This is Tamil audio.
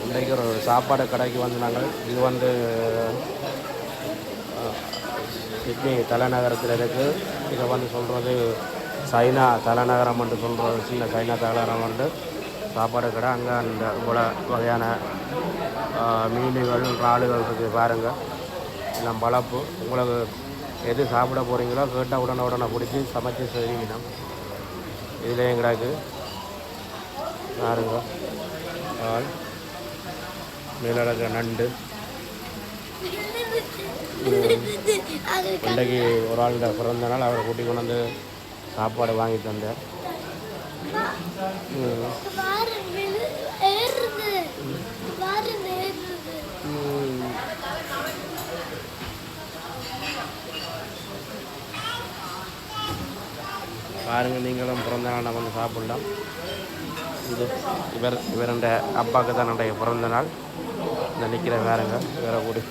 இன்றைக்கு ஒரு சாப்பாடு கடைக்கு வந்து நாங்கள் இது வந்து சிட்னி தலைநகரத்தில் இருக்குது. இதை வந்து சொல்கிறது சைனா தலைநகரம் என்று சொல்கிறது, சின்ன சைனா தலைநகரம் வந்து சாப்பாடு கடை. அங்கே அந்த இவ்வளோ வகையான மீன்கள் இறாலுகள் இருக்குது பாருங்கள், எல்லாம் பழப்பு. உங்களுக்கு எது சாப்பிட போகிறீங்களோ கேட்டால் உடனே பிடிச்சி சமைச்சு செய்யணும். இதுலேயும் கிடக்கு பாருங்க, மேலழக நண்டு. இன்றைக்கு ஒரு ஆளுட பிறந்த நாள், அவரை கூட்டி கொண்டு வந்து சாப்பாடு வாங்கி தந்தேன். பாருங்கள், நீங்களும் பிறந்த நாள் நம்ம வந்து சாப்பிடலாம். இது இவருடைய அப்பாவுக்கு தான் என்னுடைய பிறந்த நாள். இந்த நிற்கிற பாருங்க, வேற கூடி